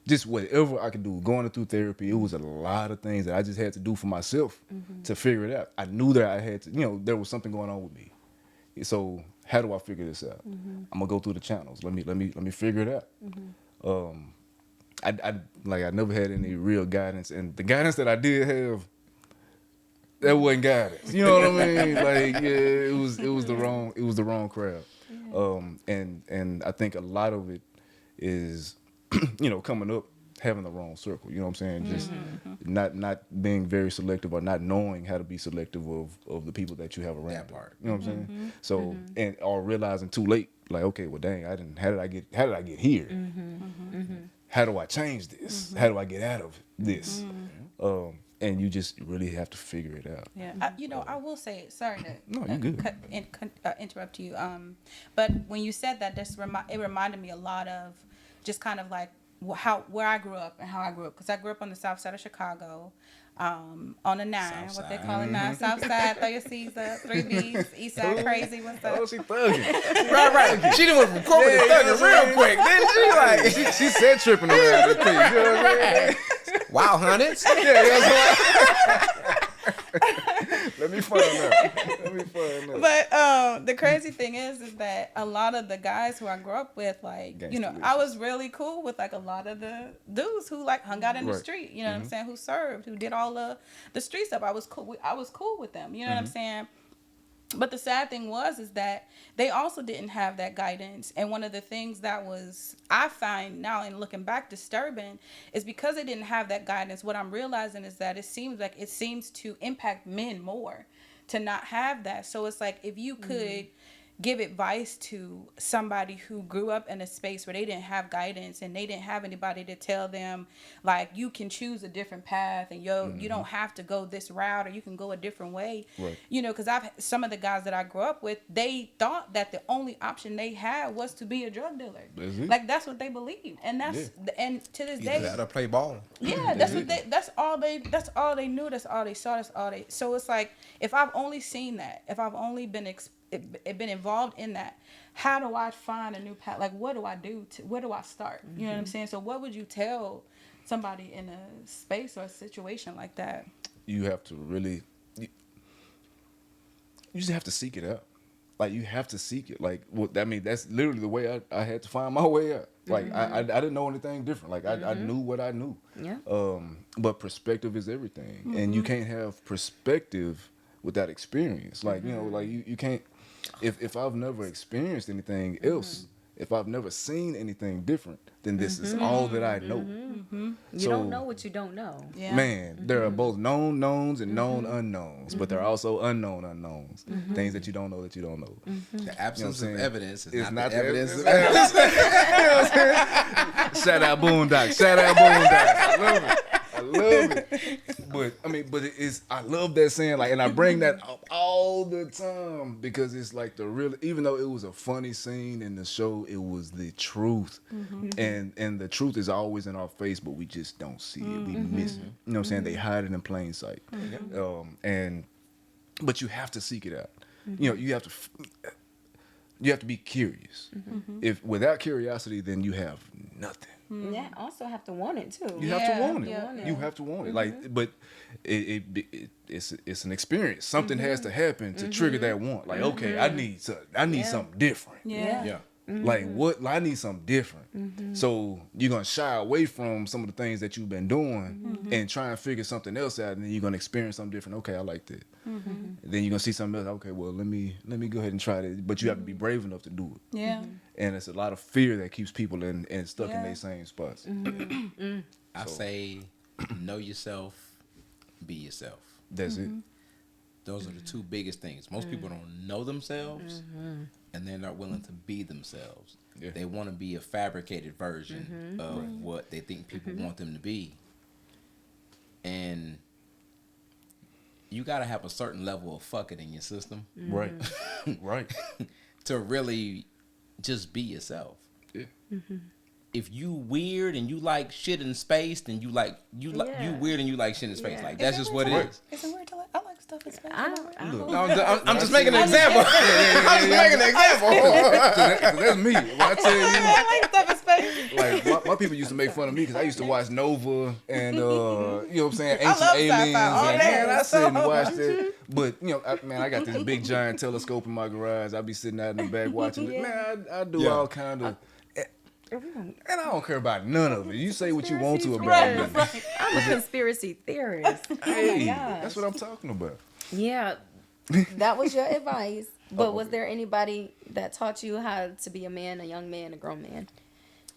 just whatever I could do, going through therapy. It was a lot of things that I just had to do for myself to figure it out. I knew that I had to, you know, there was something going on with me. So how do I figure this out? I'm gonna go through the channels. Let me figure it out. I never had any real guidance, and the guidance that I did have, that wasn't guidance. You know what I mean? Like, yeah, it was the wrong crowd. And I think a lot of it is, you know, coming up, having the wrong circle. You know what I'm saying? Just not being very selective or not knowing how to be selective of the people that you have around. That part. You know what I'm saying? So or realizing too late, like, okay, well, dang, how did I get here? How do I change this? How do I get out of this? And you just really have to figure it out. Yeah, I will say, sorry to No, you good. interrupt you. But when you said that, it reminded me a lot of just kind of like where I grew up and how I grew up, because I grew up on the south side of Chicago, on the 9, South what they side. call it 9, south side, throw your C's up, 3 B's, east side crazy, what's up? Oh, she thugging. Right. She done went from corporate to thugging real quick, didn't she? Like, She said tripping around this thing. You know what I'm saying? wow, hunters. Yeah, that's what. Let me find out. But the crazy thing is that a lot of the guys who I grew up with, like, you know, I was really cool with like a lot of the dudes who like hung out in the street, you know what I'm saying, who served, who did all the street stuff. I was cool with them, you know what I'm saying? But the sad thing is that they also didn't have that guidance. And one of the things that I find now in looking back disturbing is because they didn't have that guidance. What I'm realizing is that it seems to impact men more to not have that. So it's like, if you could give advice to somebody who grew up in a space where they didn't have guidance and they didn't have anybody to tell them, like, you can choose a different path and you don't have to go this route, or you can go a different way. Right. You know, because some of the guys that I grew up with, they thought that the only option they had was to be a drug dealer. Like, that's what they believed. And and to this day, You gotta play ball. yeah, that's all they knew, that's all they saw, so it's like, if I've only seen that, if I've only been involved in that, how do I find a new path? Like, what do I do? Where do I start? You know what I'm saying? So what would you tell somebody in a space or a situation like that? You have to really, you just have to seek it out. Like, you have to seek it. Like, I mean, that's literally the way I had to find my way out. Like, I didn't know anything different. Like, I knew what I knew. Yeah. But perspective is everything. And you can't have perspective without experience. Like, you know, like, you can't, if I've never experienced anything else, if I've never seen anything different, then this is all that I know. You don't know what you don't know. Yeah. Man, there are both known knowns and known unknowns, but there are also unknown unknowns. Things that you don't know that you don't know. The absence You know what I'm of saying? evidence is It's not the evidence of evidence. evidence. Shout out Boondocks. Shout out Boondocks. I love it. I love it. But I mean, I love that saying, like, and I bring that up all the time because it's like the real, even though it was a funny scene in the show, it was the truth. And the truth is always in our face, but we just don't see it. We miss it. You know what I'm saying? They hide it in plain sight. But you have to seek it out. You know, you have to be curious. If without curiosity, then you have nothing. Yeah, also have to want it too. You have to want it. Yeah. You have to want it. Like, but it's an experience. Something has to happen to trigger that want. Like, okay, I need something different. Yeah. Like, what? I need something different. So you're gonna shy away from some of the things that you've been doing and try and figure something else out, and then you're gonna experience something different. Okay, I like that. Then you're gonna see something else. Okay, well, let me go ahead and try that. But you have to be brave enough to do it. Yeah. And it's a lot of fear that keeps people stuck in their same spots. I say, know yourself, be yourself. That's it. Those are the two biggest things. Most people don't know themselves, and they're not willing to be themselves. Yeah. They want to be a fabricated version of what they think people want them to be. And you got to have a certain level of fuck it in your system. Right. Right. To really just be yourself. Yeah. If you weird and you like shit in space, then you weird and you like shit in space. Like, that's just what it is. Is it weird to like? I like stuff in space. I'm just making an example. I'm just making an example. That's me. When I tell you, I like stuff in space. like my people used to make fun of me because I used to watch Nova and you know what I'm saying, Ancient love Aliens, sci-fi all and day. man, I sit and watch that. But you know, I got this big giant telescope in my garage. I be sitting out in the back watching it. Man, I do all kind of. And I don't care about none of it. You say what you want to about me. I'm a conspiracy theorist. Hey, gosh. that's what I'm talking about. Yeah, that was your advice. But was there anybody that taught you how to be a man, a young man, a grown man?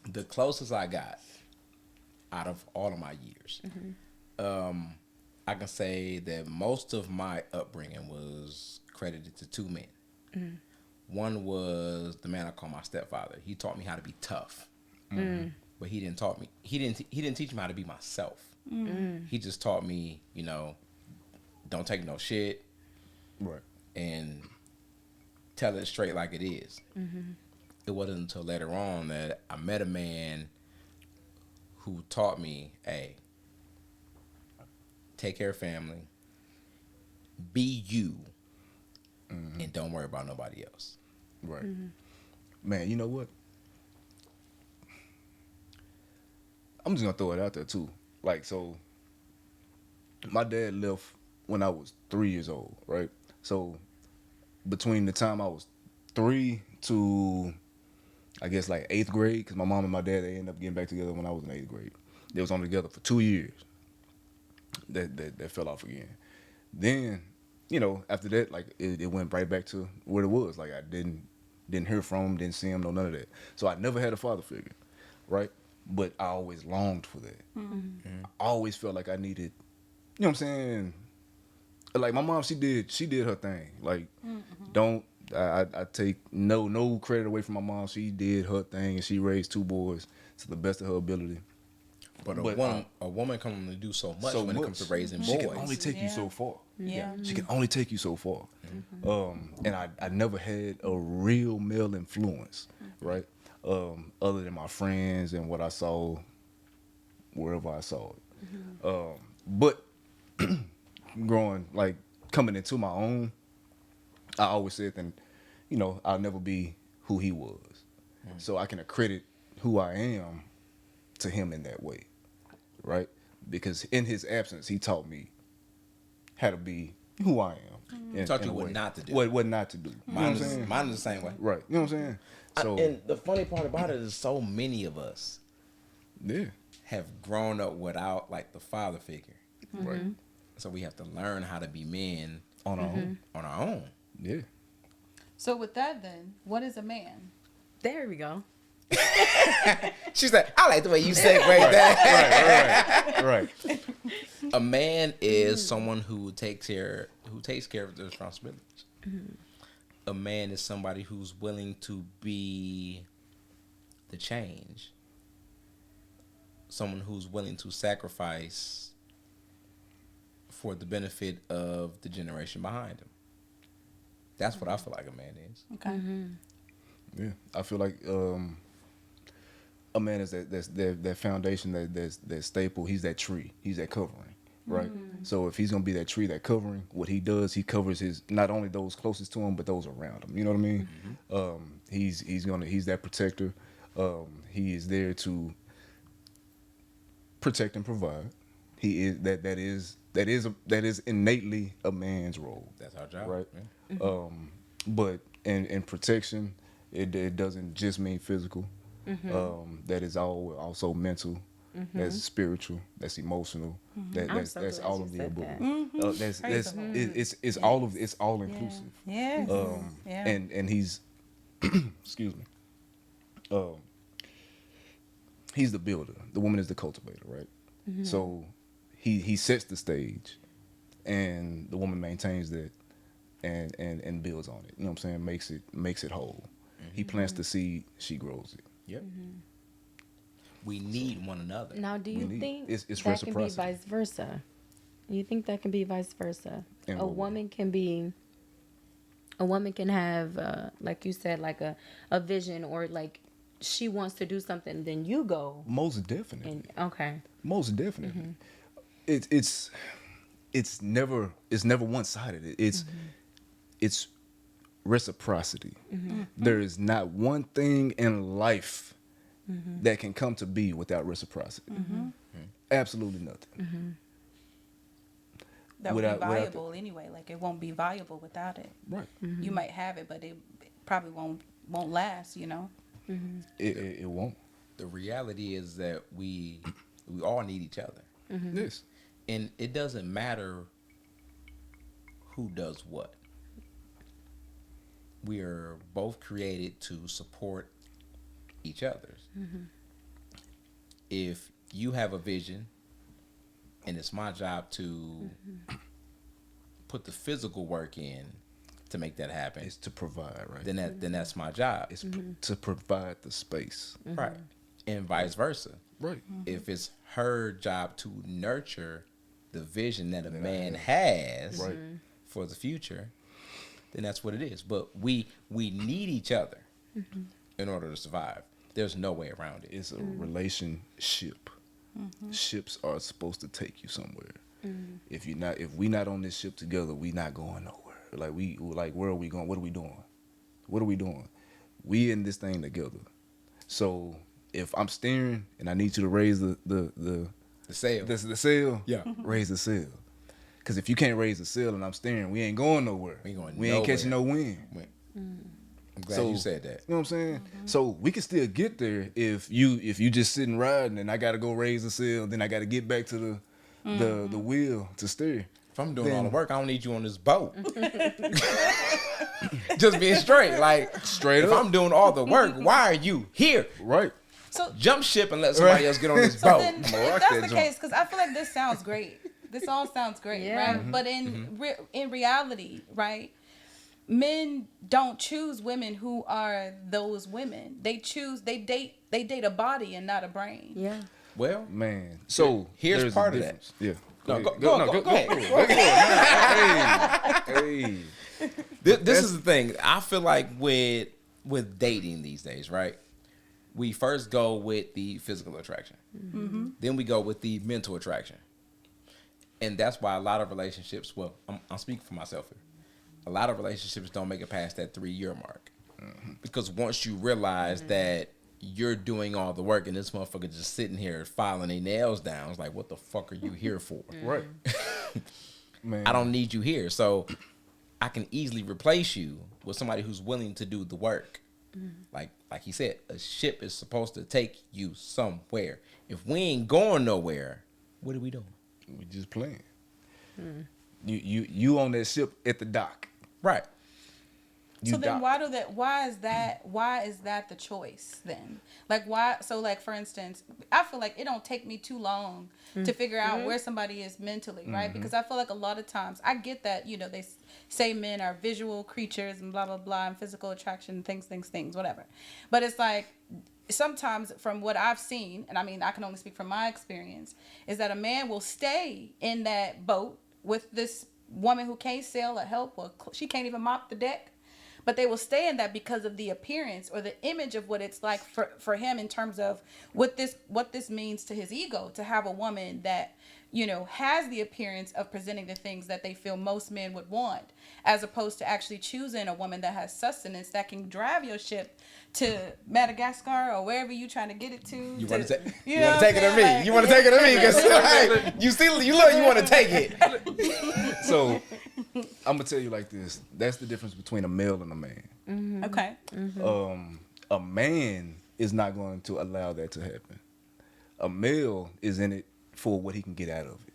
The closest I got out of all of my years, I can say that most of my upbringing was credited to two men. One was the man I call my stepfather. He taught me how to be tough, but he didn't teach me how to be myself. He just taught me, you know, don't take no shit, Right. and tell it straight like it is. It wasn't until later on that I met a man who taught me, hey, take care of family, be you, and don't worry about nobody else. Right. Man, you know what? I'm just gonna throw it out there too. Like, so my dad left when I was 3 years old, right? So between the time I was 3 to I guess like 8th grade, because my mom and my dad, they ended up getting back together when I was in 8th grade. They was only together for 2 years. That fell off again. Then you know, after that, like it went right back to what it was. Like I didn't hear from him, didn't see him, no none of that. So I never had a father figure, right? But I always longed for that. I always felt like I needed, you know what I'm saying? Like my mom, she did her thing. Like don't I take no credit away from my mom. She did her thing and she raised 2 boys to the best of her ability. But a woman can only do so much when it comes to raising she boys. can only take you so far. Yeah. She can only take you so far. And I never had a real male influence, right? Other than my friends and what I saw wherever I saw it. But growing, like coming into my own, I always said that, you know, I'll never be who he was. So I can accredit who I am to him in that way, right? Because in his absence, he taught me how to be who I am. Taught you what not to do. What not to do. Mine is the same way. Right. You know what I'm saying? So and the funny part about it is so many of us have grown up without like the father figure. Right. So we have to learn how to be men On our own. on our own. Yeah. So with that, then, what is a man? There we go. She's like, I like the way you segued that. Right. A man is someone who takes care of the responsibilities. A man is somebody who's willing to be the change. Someone who's willing to sacrifice for the benefit of the generation behind him. That's what I feel like a man is. Okay. Yeah. I feel like a man is that foundation, that staple. He's that tree. He's that covering, right? So if he's gonna be that tree, that covering, what he does, he covers his not only those closest to him, but those around him. You know what I mean? He's that protector. He is there to protect and provide. He is that is innately a man's role. That's our job, right? Yeah. But in protection, it doesn't just mean physical. That is also mental. That's spiritual. That's emotional. That's all of the above. It's all inclusive. Yeah. And he's excuse me. He's the builder. The woman is the cultivator, right? So he sets the stage, and the woman maintains that and builds on it. You know what I'm saying? Makes it whole. He plants the seed, she grows it. Yep. We need one another. Now, do you think it's that can be reciprocity. vice versa? You think that can be vice versa? In A what way? woman can have, like you said, like a vision, or like she wants to do something, then you go. Most definitely. And okay. Most definitely. It's never one sided. It's reciprocity. There is not one thing in life that can come to be without reciprocity. Absolutely nothing. That would Without- be without viable anyway. Like it won't be viable without it. Right. You might have it, but it probably won't last. You know. It won't. The reality is that we all need each other. Yes. And it doesn't matter who does what. We are both created to support each other's. If you have a vision and it's my job to put the physical work in to make that happen, It's to provide, right? then that's my job. It's to provide the space. Right. And vice versa. Right. If it's her job to nurture the vision that a man has Right. for the future, then that's what it is. But we need each other in order to survive. There's no way around it. It's a relationship. Ships are supposed to take you somewhere. If we not on this ship together, we not going nowhere. Where are we going? What are we doing? What are we doing? We in this thing together. So if I'm steering and I need you to raise the sail. the sail, Yeah. raise the sail. Because if you can't raise the sail and I'm steering, we ain't going nowhere. We ain't going We ain't catching no wind. I'm glad you said that. You know what I'm saying? So we can still get there if you just sitting riding and I gotta go raise the sail, then I gotta get back to the wheel to steer. If I'm doing all the work, I don't need you on this boat. Just being straight. Like, Straight if up. I'm doing all the work, why are you here? Right. So Jump ship and let somebody else get on this So boat. then, I'ma rock if that that's the joint. case, because I feel like this sounds great. This all sounds great, Yeah. right? But in reality, right, men don't choose women who are those women. They date a body and not a brain. Yeah. Well, Man. So Here's there's a part of that. difference. Yeah. No, ahead. go ahead. Hey. This is the thing. I feel like with dating these days, right? We first go with the physical attraction. Then we go with the mental attraction. And that's why a lot of relationships, well, I'm speaking for myself here. A lot of relationships don't make it past that 3-year mark. Because once you realize that you're doing all the work and this motherfucker just sitting here filing their nails down, it's like, what the fuck are you here for? Right. Man. I don't need you here. So I can easily replace you with somebody who's willing to do the work. Like he said, a ship is supposed to take you somewhere. If we ain't going nowhere, what are we doing? We just playing. You on that ship at the dock. Right. You So then dock. why is that the choice then? Like why, so like for instance, I feel like it don't take me too long to figure out where somebody is mentally, right? Because I feel like a lot of times I get that, they say men are visual creatures and blah blah blah and physical attraction, things, whatever. But it's like sometimes from what I've seen, and I mean I can only speak from my experience, is that a man will stay in that boat with this woman who can't sail or help, or she can't even mop the deck. But they will stay in that because of the appearance or the image of what it's like for him in terms of what this means to his ego, to have a woman that, has the appearance of presenting the things that they feel most men would want, as opposed to actually choosing a woman that has sustenance that can drive your ship to Madagascar or wherever you're trying to get it to. You want to take it to to me? You want to take it to me? Because you want to take it. So I'm gonna tell you like this. That's the difference between a male and a man. Okay. A man is not going to allow that to happen. A male is in it for what he can get out of it.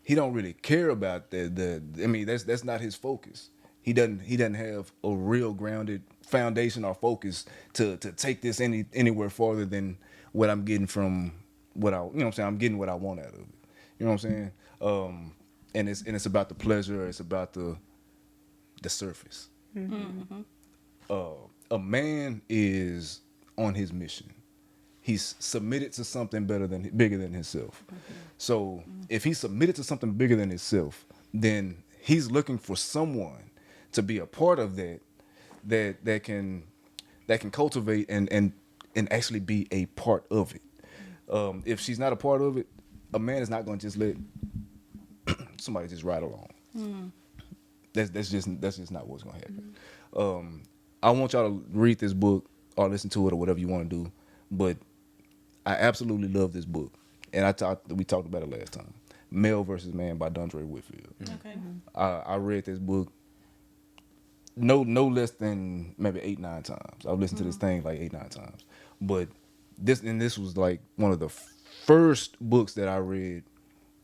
He don't really care about that's not his focus. He doesn't have a real grounded foundation or focus to take this anywhere farther than what I'm getting from what I'm saying. I'm getting what I want out of it. You know what I'm saying? And it's about the pleasure. It's about the surface. A man is on his mission. He's submitted to something bigger than himself. So if he's submitted to something bigger than himself, then he's looking for someone to be a part of that can cultivate and actually be a part of it. If she's not a part of it, a man is not going to just let somebody just ride along. That's just not what's going to happen. I want y'all to read this book or listen to it or whatever you want to do, but I absolutely love this book, and we talked about it last time. Male versus Man by Dondre Whitfield. Okay. I read this book no less than maybe 8-9 times. I've listened to this thing like 8-9 times. But this was like one of the first books that I read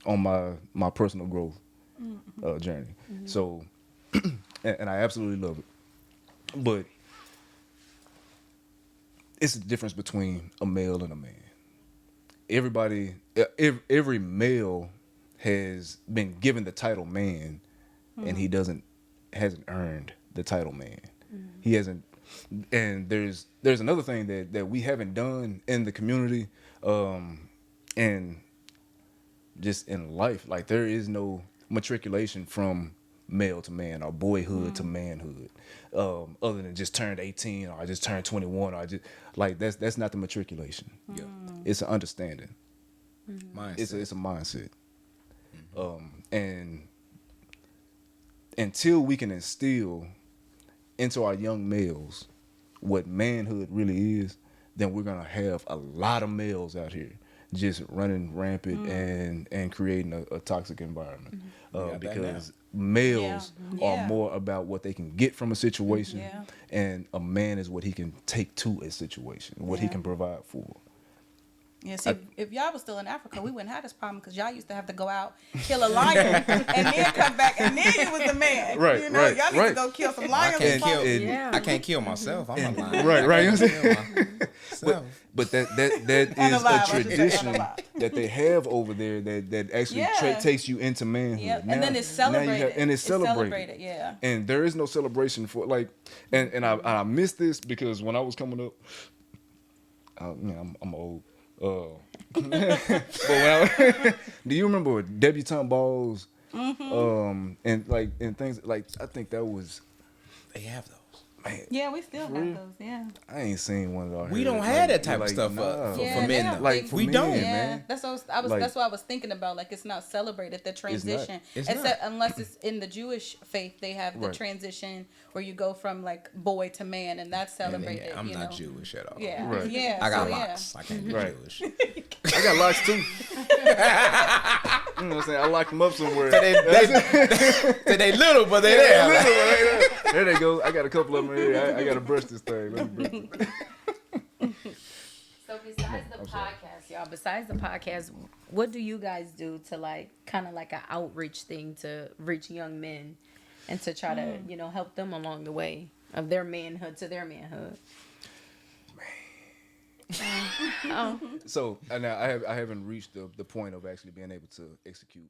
on my personal growth journey. So, and I absolutely love it. But it's the difference between a male and a man. Every male has been given the title man, and he hasn't earned the title man. He hasn't. And there's another thing that we haven't done in the community, and just in life. Like, there is no matriculation from male to man or boyhood to manhood, other than just turned 18 or I just turned 21 or I just like that's not the matriculation. Yeah. It's an understanding. Mindset. It's a mindset. And until we can instill into our young males what manhood really is, then we're gonna have a lot of males out here just running rampant and creating a toxic environment. Because males are more about what they can get from a situation, and a man is what he can take to a situation, what he can provide for. Yeah, see, if y'all was still in Africa, we wouldn't have this problem because y'all used to have to go out, kill a lion, and then come back, and then you was the man. Right, you know, right, y'all need right. to go kill some I lions. can't kill. Yeah. I can't kill myself. I'm a lion. Right. You know what I'm saying? Myself. But that And is alive, I a should say, tradition and alive. that they have over there that actually Yeah. takes you into manhood. Yeah, Now- and then it's now you celebrated. and it's celebrated. Yeah. And there is no celebration for like, and I missed this because when I was coming up, I'm old. But when do you remember debutante balls? And like and things like I think that was They have those. man. Yeah, we still have those. Yeah. I ain't seen one of those. We don't have that type of stuff for Yeah, men they though. have Like things- for we men, don't. Yeah, man. that's what I was. Like- That's what I was thinking about. Like, it's not celebrated the transition, It's except unless it's in the Jewish faith. They have the Right. transition where you go from like boy to man, and that's celebrated. I'm you not know? Jewish at all. Yeah, Right. yeah. I got so, locks. I can't be Right. Jewish. I got locks too. You know what I'm saying? I locked them up somewhere. they little, but they there. There they go. I got a couple of them here. I got to brush this thing. Let me brush it. So besides the podcast, y'all, besides the podcast, what do you guys do to like kind of like an outreach thing to reach young men and to try to, you know, help them along the way of their manhood to their manhood? So now I haven't reached the point of actually being able to execute